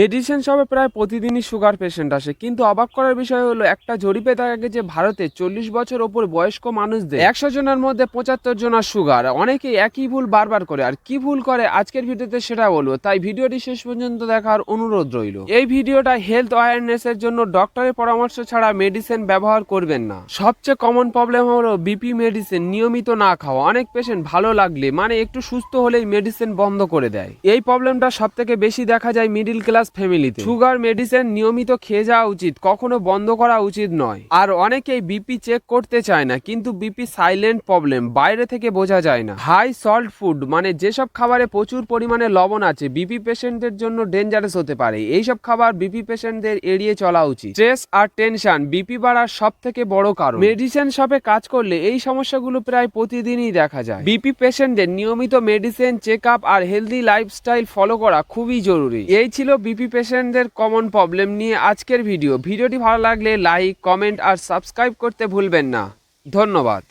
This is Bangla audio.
মেডিসিন শপে প্রায় প্রতিদিনই সুগার পেশেন্ট আসে, কিন্তু অবাক করার বিষয় হলো একটা জরিপে দেখা গেছে যে ভারতে 40 বছর ওপর বয়স্ক মানুষদের 100 জনের মধ্যে 75 জনের সুগার। অনেকেই একই ভুল বারবার করে, আর কি ভুল করে আজকের ভিডিওতে সেটা বলবো, তাই ভিডিওটি শেষ পর্যন্ত দেখার অনুরোধ রইল। এই ভিডিওটা হেলথ অ্যাওয়ারনেস এর জন্য, ডক্টরের পরামর্শ ছাড়া মেডিসিন ব্যবহার করবেন না। সবচেয়ে কমন প্রবলেম হলো বিপি মেডিসিন নিয়মিত না খাওয়া। অনেক পেশেন্ট ভালো লাগলে মানে একটু সুস্থ হলেই মেডিসিন বন্ধ করে দেয়। এই প্রবলেমটা সব থেকে বেশি দেখা যায় মিডিল ক্লাস ফ্যামিলিতে। সুগার মেডিসিন নিয়মিত খেয়ে যাওয়া উচিত, কখনো বন্ধ করা উচিত নয়। আর অনেকেই বিপি চেক করতে চায় না, কিন্তু বিপি সাইলেন্ট প্রবলেম, বাইরে থেকে বোঝা যায় না। হাই সল্ট ফুড মানে যেসব খাবারে প্রচুর পরিমাণে লবণ আছে বিপি পেশেন্টদের জন্য ডেঞ্জারাস হতে পারে। এইসব খাবার বিপি পেশেন্টদের এড়িয়ে চলা উচিত। স্ট্রেস আর টেনশন বিপি বাড়ার সব থেকে বড় কারণ। মেডিসিন শপে কাজ করলে এই সমস্যাগুলো প্রায় প্রতিদিনই দেখা যায়। বিপি পেশেন্টদের নিয়মিত মেডিসিন চেক আপ আর হেলদি লাইফস্টাইল ফলো করা খুবই জরুরি। এই ছিল বিপি পেশেন্টদের কমন প্রবলেম নিয়ে আজকের ভিডিওটি ভালো লাগলে লাইক, কমেন্ট আর সাবস্ক্রাইব করতে ভুলবেন না। ধন্যবাদ।